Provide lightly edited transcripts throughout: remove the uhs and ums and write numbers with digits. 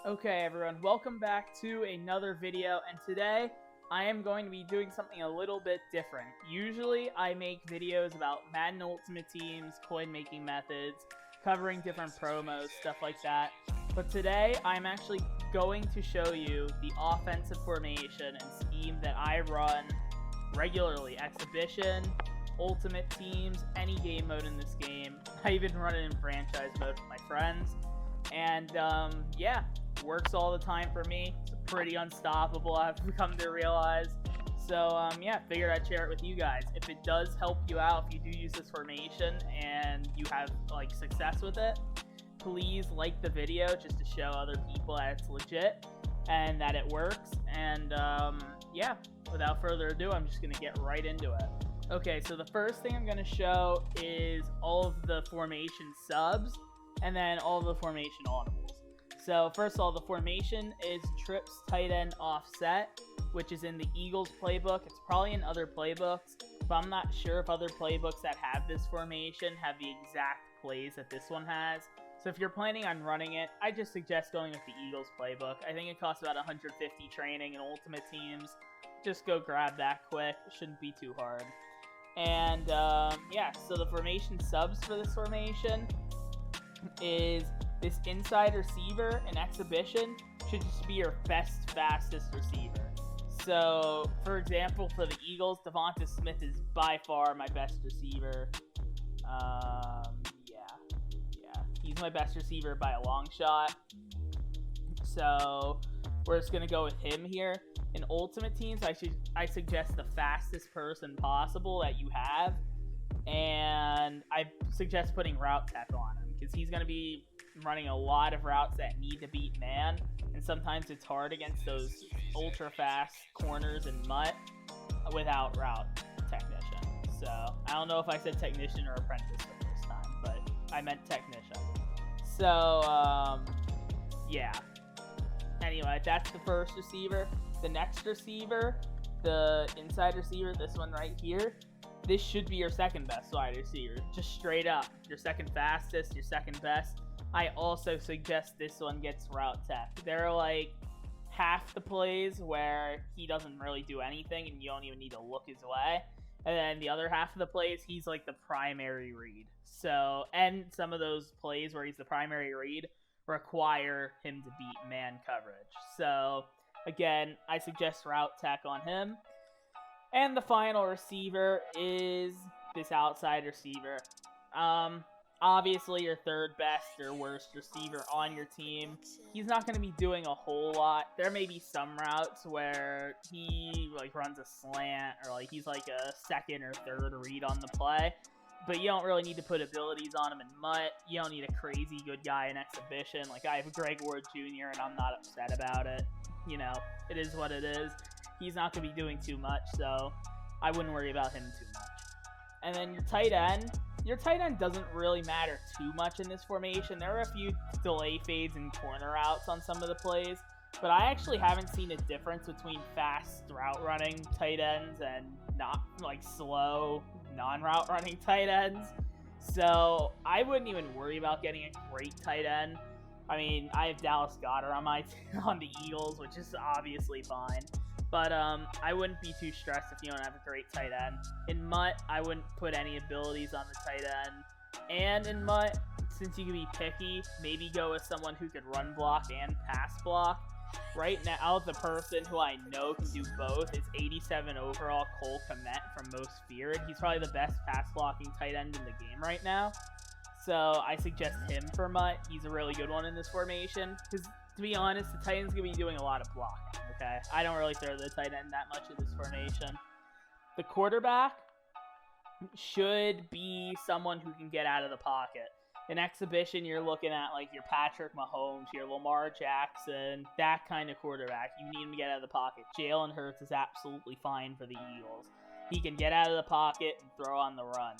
Okay everyone, welcome back to another video, and today I am going to be doing something a little bit different. Usually I make videos about Madden Ultimate Teams, coin making methods, covering different promos, stuff like that. But today I'm actually going to show you the offensive formation and scheme that I run regularly. Exhibition, Ultimate Teams, any game mode in this game. I even run it in franchise mode with my friends. And yeah, works all the time for me. It's pretty unstoppable, I've come to realize. So yeah, figured I'd share it with you guys. If it does help you out, if you do use this formation and you have like success with it, please like the video just to show other people that it's legit and that it works. And yeah, without further ado, I'm just gonna get right into it. Okay, so the first thing I'm gonna show is all of the formation subs and then all of the formation audibles. So first of all, the formation is trips tight end offset, which is in the Eagles playbook. It's probably in other playbooks, but I'm not sure if other playbooks that have this formation have the exact plays that this one has. So if you're planning on running it, I just suggest going with the Eagles playbook. I think it costs about 150 training in Ultimate Teams. Just go grab that quick. It shouldn't be too hard. And yeah, so the formation subs for this formation is this inside receiver in exhibition should just be your best, fastest receiver. So, for example, for the Eagles, Devonta Smith is by far my best receiver. Yeah, he's my best receiver by a long shot. So, we're just gonna go with him here. In Ultimate Teams, I suggest the fastest person possible that you have, and I suggest putting Route Tech on him because he's gonna be running a lot of routes that need to beat man, and sometimes it's hard against those ultra fast corners and mutt without route technician. So I don't know if I said technician or apprentice the first time, but I meant technician. So yeah, anyway, that's the first receiver. The next receiver, the inside receiver, this one right here, this should be your second best wide receiver, just straight up. Your second fastest, your second best. I also suggest this one gets route tech. There are like half the plays where he doesn't really do anything and you don't even need to look his way. And then the other half of the plays, he's like the primary read. So, and some of those plays where he's the primary read require him to beat man coverage. So, again, I suggest route tech on him. And the final receiver is this outside receiver. Obviously, your third best or worst receiver on your team. He's not going to be doing a whole lot. There may be some routes where he like runs a slant or like he's like a second or third read on the play. But you don't really need to put abilities on him in mutt. You don't need a crazy good guy in exhibition. Like I have Greg Ward Jr. and I'm not upset about it. You know, it is what it is. He's not going to be doing too much, so I wouldn't worry about him too much. And then your tight end doesn't really matter too much in this formation. There are a few delay fades and corner routes on some of the plays, but I actually haven't seen a difference between fast route running tight ends and not like slow non-route running tight ends. So I wouldn't even worry about getting a great tight end. I mean, I have Dallas Goedert on the Eagles, which is obviously fine. But I wouldn't be too stressed if you don't have a great tight end. In mutt, I wouldn't put any abilities on the tight end. And in mutt, since you can be picky, maybe go with someone who could run block and pass block. Right now, the person who I know can do both is 87 overall Cole Kmet from Most Feared. He's probably the best pass blocking tight end in the game right now. So I suggest him for mutt. He's a really good one in this formation. Because to be honest, the tight end's going to be doing a lot of blocking, okay? I don't really throw the tight end that much in this formation. The quarterback should be someone who can get out of the pocket. In exhibition, you're looking at like your Patrick Mahomes, your Lamar Jackson, that kind of quarterback. You need him to get out of the pocket. Jalen Hurts is absolutely fine for the Eagles. He can get out of the pocket and throw on the run.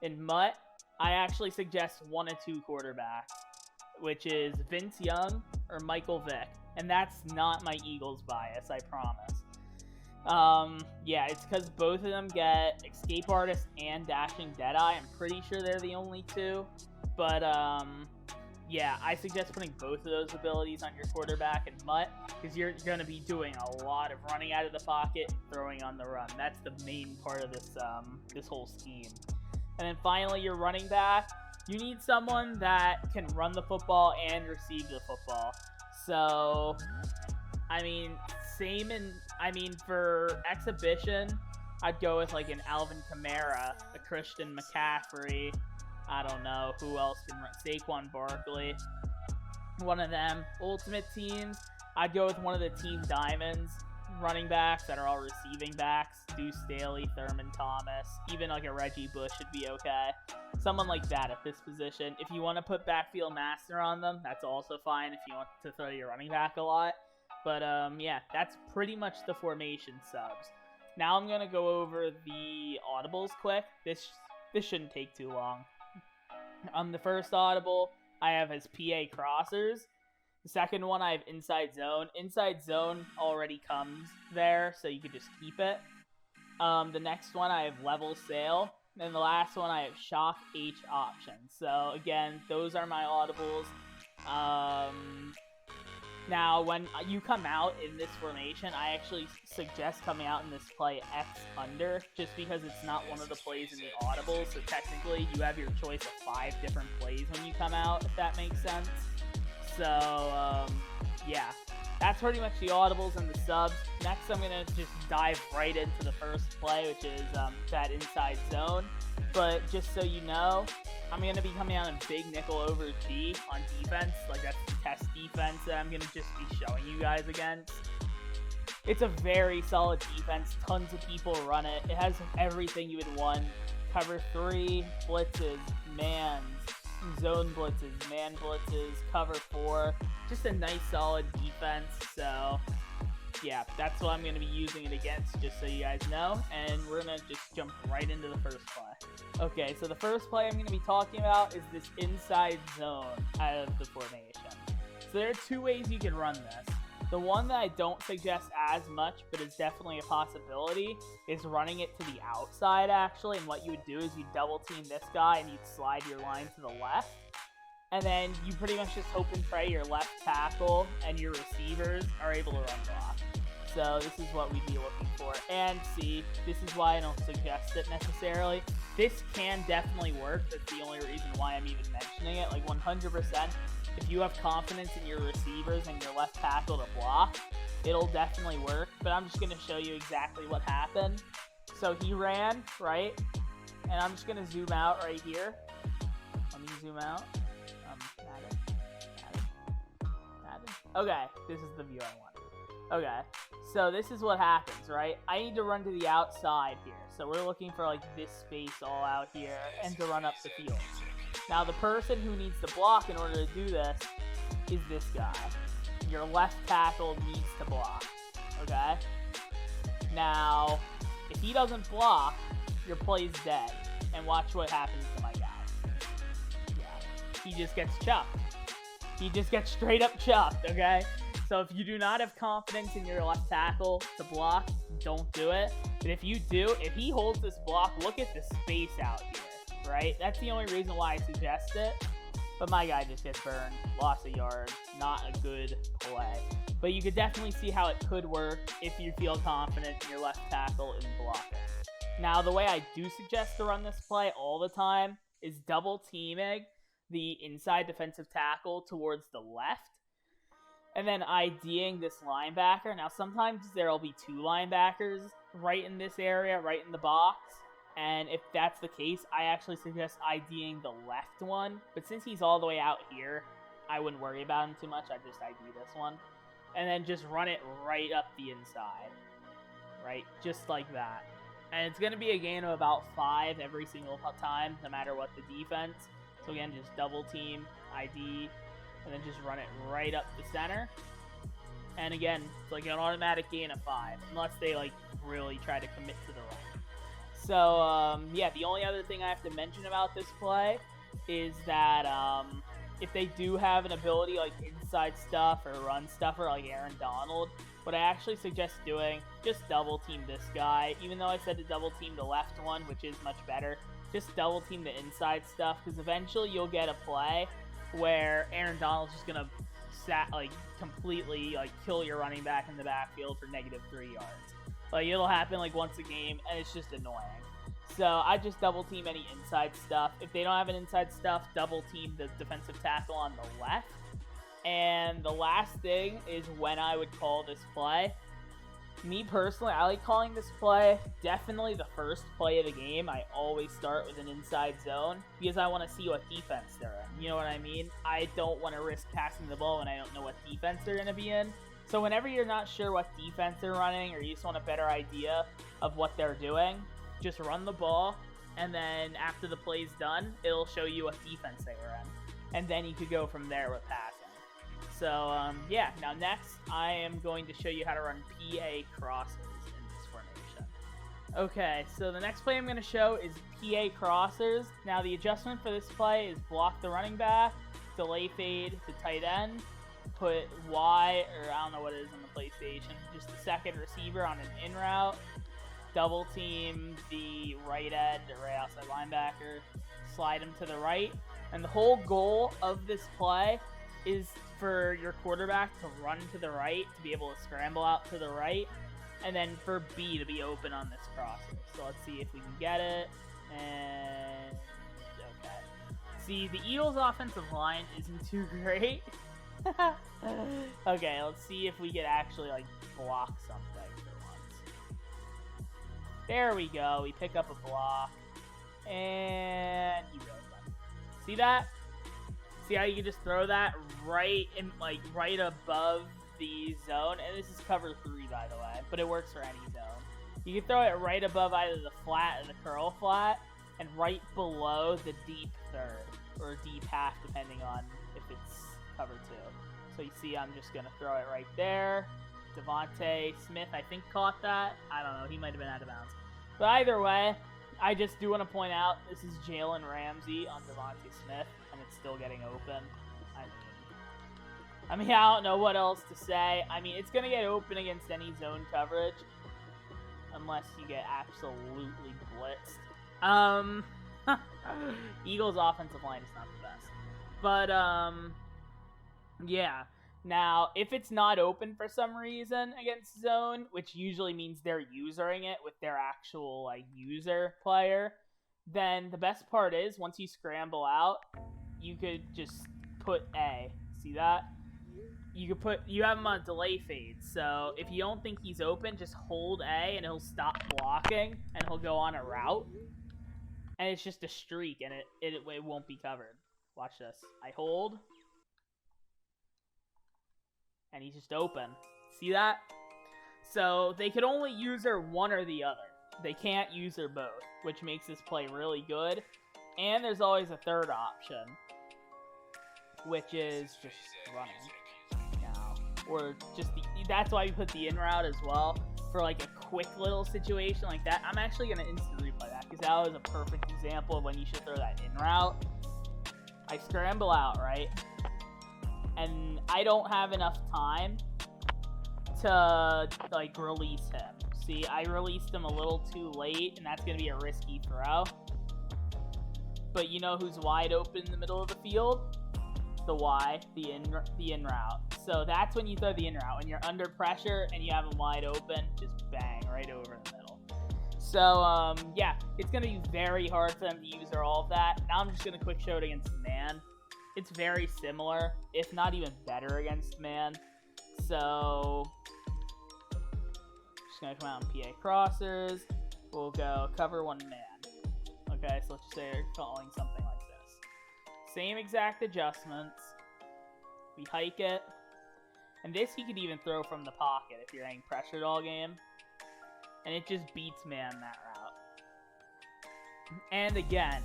In mutt, I actually suggest one of two quarterbacks, which is Vince Young or Michael Vick. And that's not my Eagles bias, I promise. Yeah, it's because both of them get Escape Artist and Dashing Deadeye. I'm pretty sure they're the only two. But, yeah, I suggest putting both of those abilities on your quarterback and Mutt, because you're going to be doing a lot of running out of the pocket and throwing on the run. That's the main part of this this whole scheme. And then finally, your running back. You need someone that can run the football and receive the football. So, I mean, for exhibition, I'd go with like an Alvin Kamara, a Christian McCaffrey. I don't know who else can run. Saquon Barkley. One of them. Ultimate teams, I'd go with one of the Team Diamonds running backs that are all receiving backs. Deuce Staley, Thurman Thomas. Even like a Reggie Bush would be okay. Someone like that at this position. If you want to put backfield master on them, that's also fine if you want to throw your running back a lot. But yeah, that's pretty much the formation subs. Now I'm going to go over the audibles quick. This shouldn't take too long. The first audible I have as PA crossers. The second one I have inside zone. Inside zone already comes there, so you could just keep it. The next one I have level sail. And the last one I have shock H option. So again, those are my audibles. Now, when you come out in this formation, I actually suggest coming out in this play X under, just because it's not one of the plays in the audible, so technically you have your choice of 5 different plays when you come out, if that makes sense. So, yeah, that's pretty much the audibles and the subs. Next, I'm going to just dive right into the first play, which is that inside zone. But just so you know, I'm going to be coming out in big nickel over G on defense. Like, that's the test defense that I'm going to just be showing you guys against. It's a very solid defense. Tons of people run it. It has everything you would want. Cover 3, blitzes, mans, zone blitzes, man blitzes, cover 4. Just a nice solid defense. So, yeah, that's what I'm going to be using it against, just so you guys know. And we're going to just jump right into the first play. Okay, so the first play I'm going to be talking about is this inside zone out of the formation. So there are 2 ways you can run this. The one that I don't suggest as much, but is definitely a possibility, is running it to the outside, actually. And what you would do is you double team this guy and you'd slide your line to the left. And then you pretty much just hope and pray your left tackle and your receivers are able to run block. So this is what we'd be looking for. And see, this is why I don't suggest it necessarily. This can definitely work. That's the only reason why I'm even mentioning it. Like 100%, if you have confidence in your receivers and your left tackle to block, it'll definitely work. But I'm just going to show you exactly what happened. So he ran, right? And I'm just going to zoom out right here. Let me zoom out. Madden. Okay, this is the view I want. Okay, so this is what happens, right? I need to run to the outside here. So we're looking for like this space all out here and to run up the field. Now the person who needs to block in order to do this is this guy. Your left tackle needs to block, okay? Now, if he doesn't block, your play's dead. And watch what happens to my guy. Yeah, he just gets chopped. He just gets straight up chopped, okay? So if you do not have confidence in your left tackle to block, don't do it. But if you do, if he holds this block, look at the space out here, right? That's the only reason why I suggest it. But my guy just gets burned, lost a yard, not a good play. But you could definitely see how it could work if you feel confident in your left tackle in blocking. Now, the way I do suggest to run this play all the time is double teaming the inside defensive tackle towards the left, and then IDing this linebacker. Now, sometimes there will be 2 linebackers right in this area, right in the box. And if that's the case, I actually suggest IDing the left one. But since he's all the way out here, I wouldn't worry about him too much. I just ID this one. And then just run it right up the inside. Right? Just like that. And it's going to be a gain of about 5 every single time, no matter what the defense. So again, just double team, ID, and then just run it right up the center. And again, it's like an automatic gain of 5, unless they like really try to commit to the run. So yeah, the only other thing I have to mention about this play is that if they do have an ability like inside stuff or run stuffer like Aaron Donald, what I actually suggest doing, just double team this guy. Even though I said to double team the left one, which is much better, just double team the inside stuff, because eventually you'll get a play where Aaron Donald's just gonna completely kill your running back in the backfield for -3 yards. Like, it'll happen like once a game, and it's just annoying. So I just double team any inside stuff. If they don't have an inside stuff, double team the defensive tackle on the left. And the last thing is when I would call this play. Me personally, I like calling this play definitely the first play of the game. I always start with an inside zone because I want to see what defense they're in. You know what I mean? I don't want to risk passing the ball when I don't know what defense they're going to be in. So whenever you're not sure what defense they're running, or you just want a better idea of what they're doing, just run the ball, and then after the play's done, it'll show you what defense they were in. And then you could go from there with passing. So, yeah, now next, I am going to show you how to run PA crossers in this formation. Okay, so the next play I'm going to show is PA crossers. Now, the adjustment for this play is block the running back, delay fade to tight end, put Y, or I don't know what it is on the PlayStation, just the second receiver on an in route, double team the right end or right outside linebacker, slide him to the right, and the whole goal of this play is for your quarterback to run to the right, to be able to scramble out to the right, and then for B to be open on this crosser. So let's see if we can get it, and okay. See, the Eagles' offensive line isn't too great. Okay, let's see if we could actually, block something for once. There we go, we pick up a block, and he goes up. See that? See how you can just throw that right in, right above the zone? And this is cover 3, by the way, but it works for any zone. You can throw it right above either the flat or the curl flat, and right below the deep third, or deep half, depending on if it's cover 2. So you see I'm just going to throw it right there. Devontae Smith, I think, caught that. I don't know, he might have been out of bounds. But either way, I just do want to point out, this is Jalen Ramsey on Devontae Smith, and it's still getting open. I mean, I don't know what else to say. I mean, it's going to get open against any zone coverage, unless you get absolutely blitzed. Eagles' offensive line is not the best. But, yeah. Now, if it's not open for some reason against zone, which usually means they're usering it with their actual, user player, then the best part is, once you scramble out, you could just put A. See that? You have him on delay fade, so if you don't think he's open, just hold A and he'll stop blocking, and he'll go on a route. And it's just a streak, and it won't be covered. Watch this. I hold. And he's just open. See that? So they could only use her one or the other. They can't use her both, which makes this play really good. And there's always a third option, which is just running. Or just that's why we put the in route as well, for a quick little situation like that. I'm actually going to instant replay that, because that was a perfect example of when you should throw that in route. I scramble out, right? And I don't have enough time to, release him. See, I released him a little too late, and that's going to be a risky throw. But you know who's wide open in the middle of the field? The Y, the in route. So that's when you throw the in route. When you're under pressure and you have him wide open, just bang, right over in the middle. So, yeah, it's going to be very hard for them to use all of that. Now I'm just going to quick show it against man. It's very similar, if not even better against man. So, just going to come out in PA crossers. We'll go cover 1 man. Okay, so let's just say we're calling something like this. Same exact adjustments. We hike it. And this you could even throw from the pocket if you're getting pressured all game. And it just beats man that route. And again,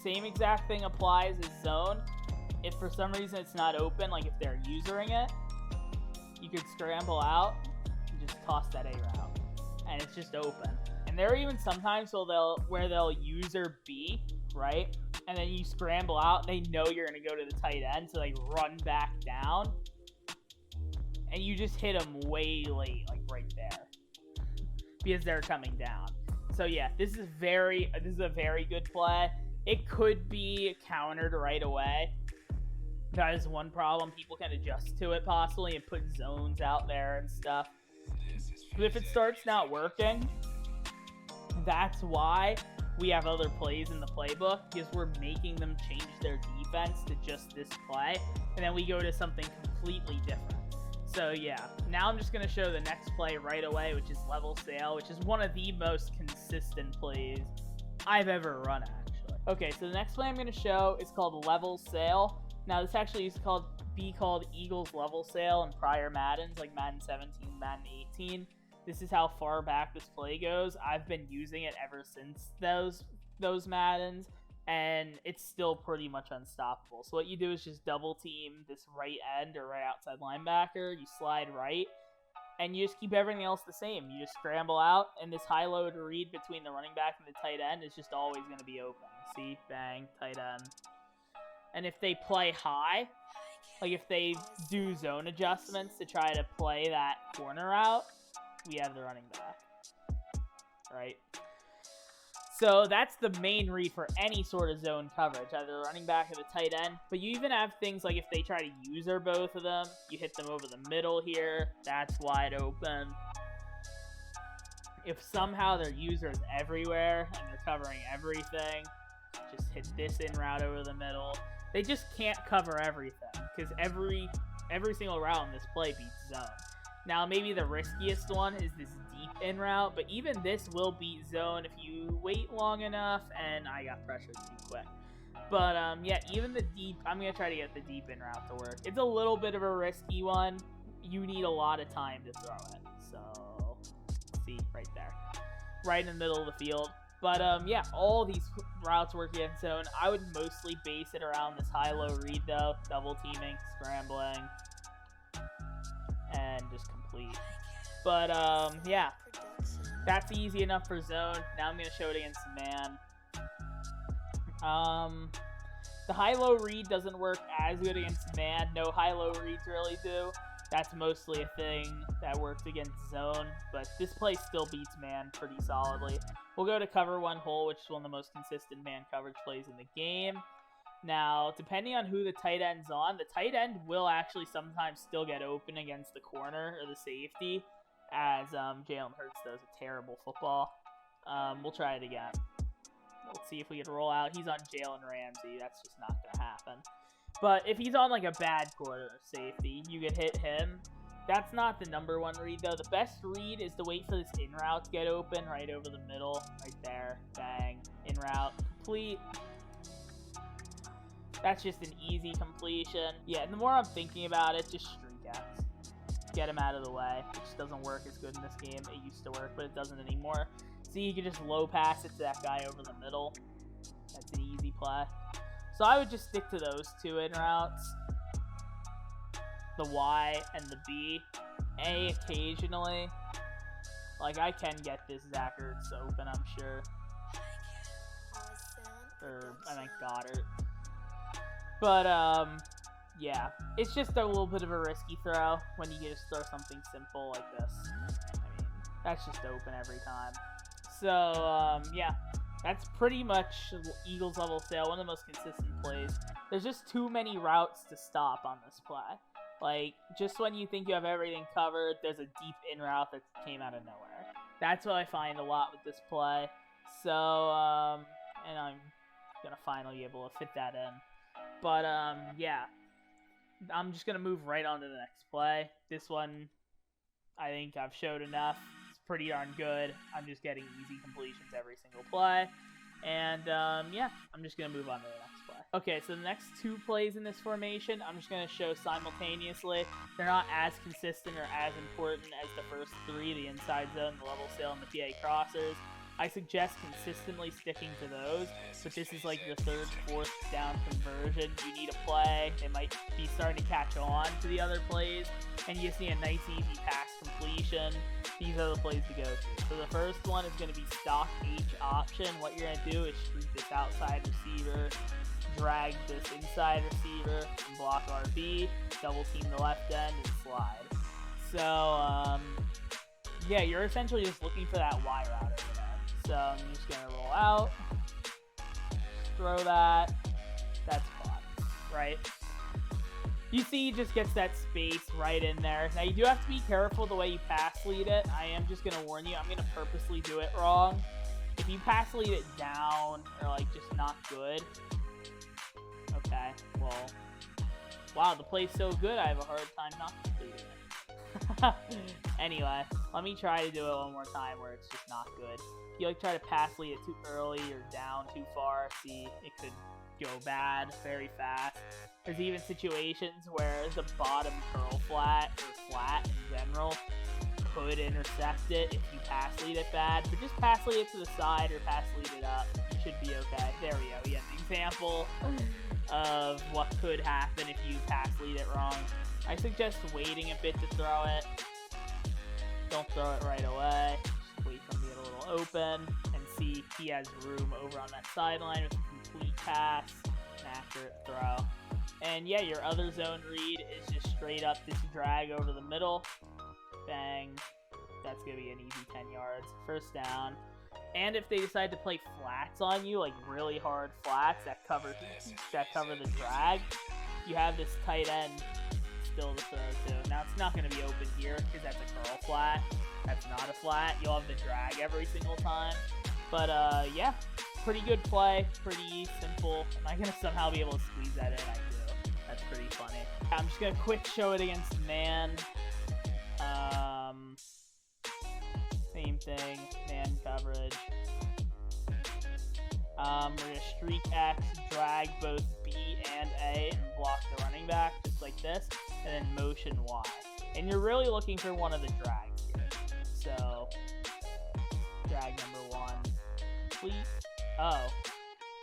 same exact thing applies as zone. If for some reason it's not open, if they're usering it, you could scramble out and just toss that A route. And it's just open. And there are even sometimes where they'll user B, right? And then you scramble out, and they know you're going to go to the tight end, so they run back down. And you just hit them way late, right there. Because they're coming down. So yeah, this is a very good play. It could be countered right away. That is one problem. People can adjust to it possibly and put zones out there and stuff. But if it starts not working, that's why we have other plays in the playbook, because we're making them change their defense to just this play, and then we go to something completely different. So yeah, now I'm just going to show the next play right away, which is level sail, which is one of the most consistent plays I've ever run, actually. Okay, so the next play I'm going to show is called level sail. Now this actually used to be called Eagles level sail in prior Maddens, like Madden 17, Madden 18. This is how far back this play goes. I've been using it ever since those Maddens, and it's still pretty much unstoppable. So what you do is just double team this right end or right outside linebacker. You slide right, and you just keep everything else the same. You just scramble out, and this high-low read between the running back and the tight end is just always going to be open. See? Bang, tight end. And if they play high, like if they do zone adjustments to try to play that corner out, we have the running back, right? So that's the main read for any sort of zone coverage, either the running back or the tight end. But you even have things like if they try to use or both of them, you hit them over the middle here, that's wide open. If somehow their user's everywhere and they're covering everything, just hit this in route over the middle. They just can't cover everything, because every single route in this play beats zone. Now, maybe the riskiest one is this deep in route, but even this will beat zone if you wait long enough, and I got pressured too quick. But, yeah, even the deep, I'm going to try to get the deep in route to work. It's a little bit of a risky one. You need a lot of time to throw it. So, see, right there. Right in the middle of the field. But, yeah, all these routes work against zone. I would mostly base it around this high-low read, though. Double teaming, scrambling, and just complete. But, yeah, that's easy enough for zone. Now I'm going to show it against man. The high-low read doesn't work as good against man. No high-low reads really do. That's mostly a thing that works against zone, but this play still beats man pretty solidly. We'll go to cover one hole, which is one of the most consistent man coverage plays in the game. Now, depending on who the tight end's on, the tight end will actually sometimes still get open against the corner or the safety, as Jalen Hurts does a terrible football. We'll try it again. Let's see if we can roll out. He's on Jalen Ramsey. That's just not going to happen. But if he's on like a bad corner or safety, you can hit him. That's not the number one read, though. The best read is to wait for this in route to get open right over the middle. Right there. Bang. In route. Complete. That's just an easy completion. Yeah, and the more I'm thinking about it, just streak outs. Get him out of the way. It just doesn't work as good in this game. It used to work, but it doesn't anymore. See, you can just low pass it to that guy over the middle. That's an easy play. So I would just stick to those two in routes. The Y and the B. A occasionally. Like, I can get this Zach Ertz open, I'm sure. Or, I meant Goddard. But, yeah. It's just a little bit of a risky throw when you just throw something simple like this. I mean, that's just open every time. So, yeah. That's pretty much Eagles level sail, one of the most consistent plays. There's just too many routes to stop on this play. Like, just when you think you have everything covered, there's a deep in route that came out of nowhere. That's what I find a lot with this play. So, and I'm gonna finally be able to fit that in. But, yeah. I'm just gonna move right on to the next play. This one, I think I've showed enough. Pretty darn good. I'm just getting easy completions every single play. And, yeah, I'm just going to move on to the next play. Okay, so the next two plays in this formation, I'm just going to show simultaneously. They're not as consistent or as important as the first three, the inside zone, the level sail, and the PA crossers. I suggest consistently sticking to those, but this is like your third, fourth down conversion. You need a play. It might be starting to catch on to the other plays, and you just need a nice, easy pass completion. These are the plays to go to. So the first one is going to be stock H option. What you're going to do is shoot this outside receiver, drag this inside receiver, and block RB, double team the left end, and slide. So, yeah, you're essentially just looking for that Y route over there. So I'm just going to roll out, throw that, that's caught, right? You see he just gets that space right in there. Now, you do have to be careful the way you pass lead it. I am just going to warn you, I'm going to purposely do it wrong. If you pass lead it down, or, like, just not good. Okay, well. Wow, the play's so good, I have a hard time not completing it. Anyway, let me try to do it one more time where it's just not good. If you, like, try to pass lead it too early or down too far, see, it could go bad very fast. There's even situations where the bottom curl flat, or flat in general, could intercept it if you pass lead it bad, but just pass lead it to the side or pass lead it up. You should be okay. There we go. We have an example of what could happen if you pass lead it wrong. I suggest waiting a bit to throw it. Don't throw it right away. Just wait for him to get a little open and see he has room over on that sideline with a complete pass, an accurate throw. And yeah, your other zone read is just straight up this drag over the middle. Bang. That's going to be an easy 10 yards. First down. And if they decide to play flats on you, like really hard flats that cover the drag, you have this tight end still to throw to. Now, it's not going to be open here because that's a curl flat. That's not a flat. You'll have the drag every single time. But, yeah, pretty good play. Pretty simple. Am I going to somehow be able to squeeze that in? I do. That's pretty funny. I'm just going to quick show it against man. Same thing. Man coverage. We're going to streak X, drag both B and A, and block the running back, just like this, and then motion Y. And you're really looking for one of the drags here. So, drag number 1, complete. Oh,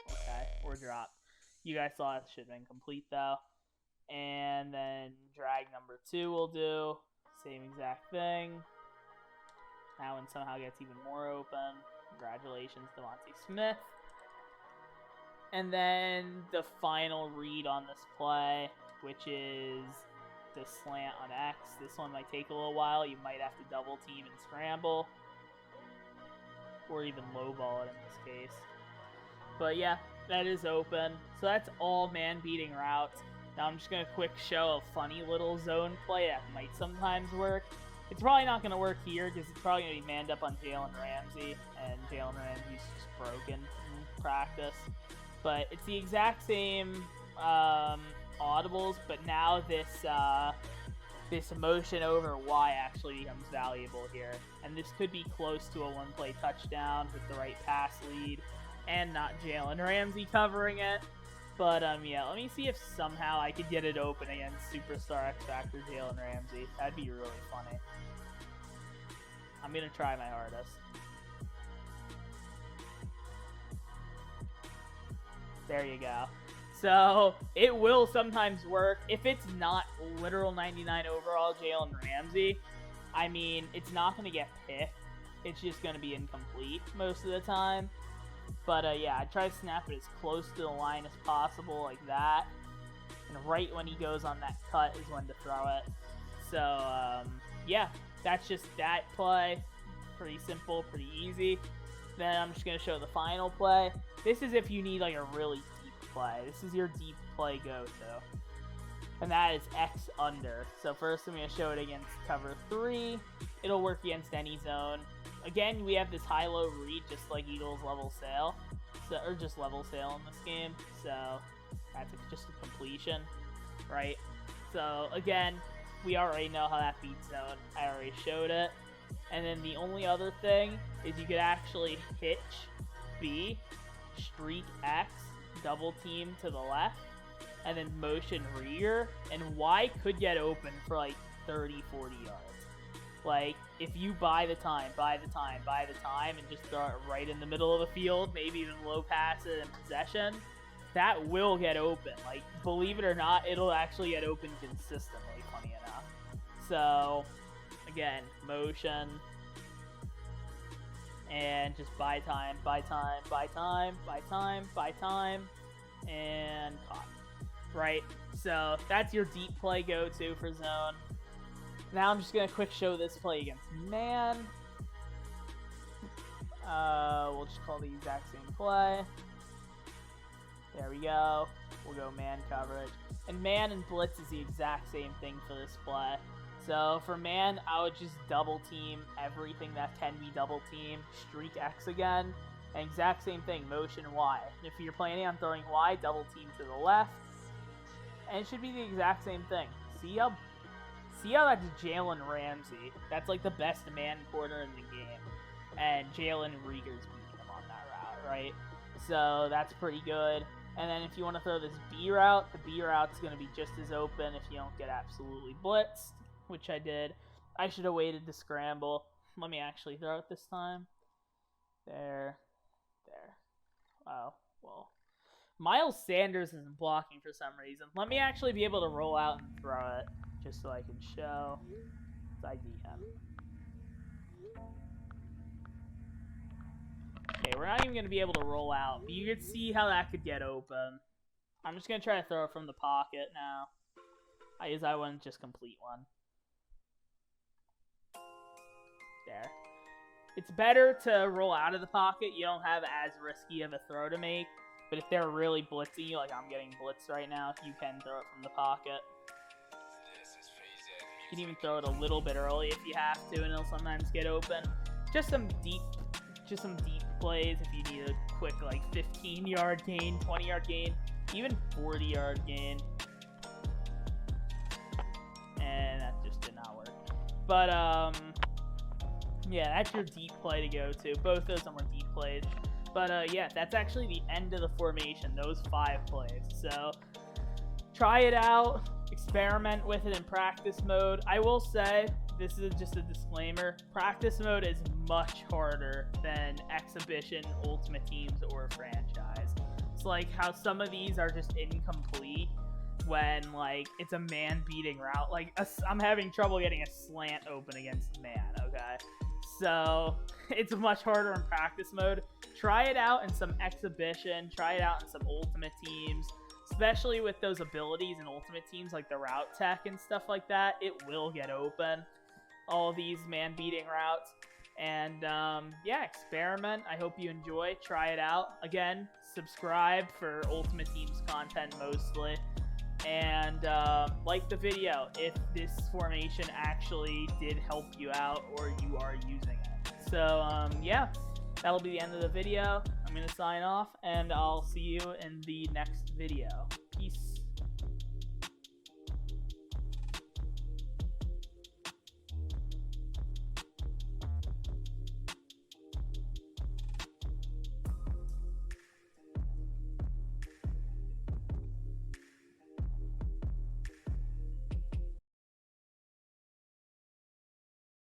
okay, or drop. You guys saw it should have been complete, though. And then drag number 2 will do. Same exact thing. That one somehow gets even more open. Congratulations, Devontae Smith. And then the final read on this play, which is the slant on X. This one might take a little while. You might have to double team and scramble. Or even low ball it in this case. But yeah, that is open. So that's all man beating routes. Now I'm just going to quick show a funny little zone play that might sometimes work. It's probably not going to work here because it's probably going to be manned up on Jalen Ramsey. And Jalen Ramsey's just broken in practice. But it's the exact same audibles, but now this motion over Y actually becomes valuable here. And this could be close to a one-play touchdown with the right pass lead and not Jalen Ramsey covering it. But, yeah, let me see if somehow I could get it open against Superstar X Factor Jalen Ramsey. That'd be really funny. I'm going to try my hardest. There you go. So, it will sometimes work. If it's not literal 99 overall Jalen Ramsey, I mean, it's not going to get picked. It's just going to be incomplete most of the time. But, yeah, I try to snap it as close to the line as possible, like that. And right when he goes on that cut is when to throw it. So, yeah, that's just that play. Pretty simple, pretty easy. Then I'm just going to show the final play. This is if you need, like, a really deep play. This is your deep play go-to. And that is X under. So first I'm going to show it against cover 3. It'll work against any zone. Again, we have this high-low read, just like Eagles level sail. So, or just level sail in this game. So that's just a completion, right? So again, we already know how that beats zone. I already showed it. And then the only other thing is you could actually hitch B, streak X, double team to the left, and then motion rear, and Y could get open for like 30, 40 yards. Like, if you buy the time, and just throw it right in the middle of the field, maybe even low pass it in possession, that will get open. Like, believe it or not, it'll actually get open consistently, funny enough. So, again, motion, and just buy time, and caught. Right? So, that's your deep play go-to for zone. Now I'm just going to quick show this play against man. We'll just call the exact same play. There we go. We'll go man coverage. And man and blitz is the exact same thing for this play. So for man, I would just double team everything that can be double teamed, streak X again, and exact same thing, motion Y. If you're planning on throwing Y, double team to the left, and it should be the exact same thing. See how that's Jalen Ramsey. That's like the best man corner in the game, and Jalen Rieger's beating him on that route, right? So that's pretty good. And then if you want to throw this B route, the B route's going to be just as open if you don't get absolutely blitzed, which I did. I should have waited to scramble. Let me actually throw it this time. There. Oh, well. Miles Sanders isn't blocking for some reason. Let me actually be able to roll out and throw it, just so I can show his ID him. Okay, we're not even going to be able to roll out, but you can see how that could get open. I'm just going to try to throw it from the pocket now. I wouldn't just complete one. There. It's better to roll out of the pocket. You don't have as risky of a throw to make. But if they're really blitzing you, like I'm getting blitzed right now, you can throw it from the pocket. You can even throw it a little bit early if you have to, and it'll sometimes get open. Just some deep plays if you need a quick like 15-yard gain, 20-yard gain, even 40-yard gain. And that just did not work. But yeah, that's your deep play to go to. Both of them were deep plays. But yeah, that's actually the end of the formation, those 5 plays. So try it out, experiment with it in practice mode. I will say, this is just a disclaimer, practice mode is much harder than exhibition, ultimate teams, or franchise. It's like how some of these are just incomplete when like it's a man beating route. Like I'm having trouble getting a slant open against man, okay? So it's much harder in practice mode. Try it out in some exhibition. Try it out in some ultimate teams, especially with those abilities in ultimate teams like the route tech and stuff like that. It will get open, all these man beating routes. And yeah, experiment. I hope you enjoy. Try it out. Again, subscribe for ultimate teams content mostly. And like the video if this formation actually did help you out or you are using it. So yeah, that'll be the end of the video. I'm going to sign off, and I'll see you in the next video. Peace.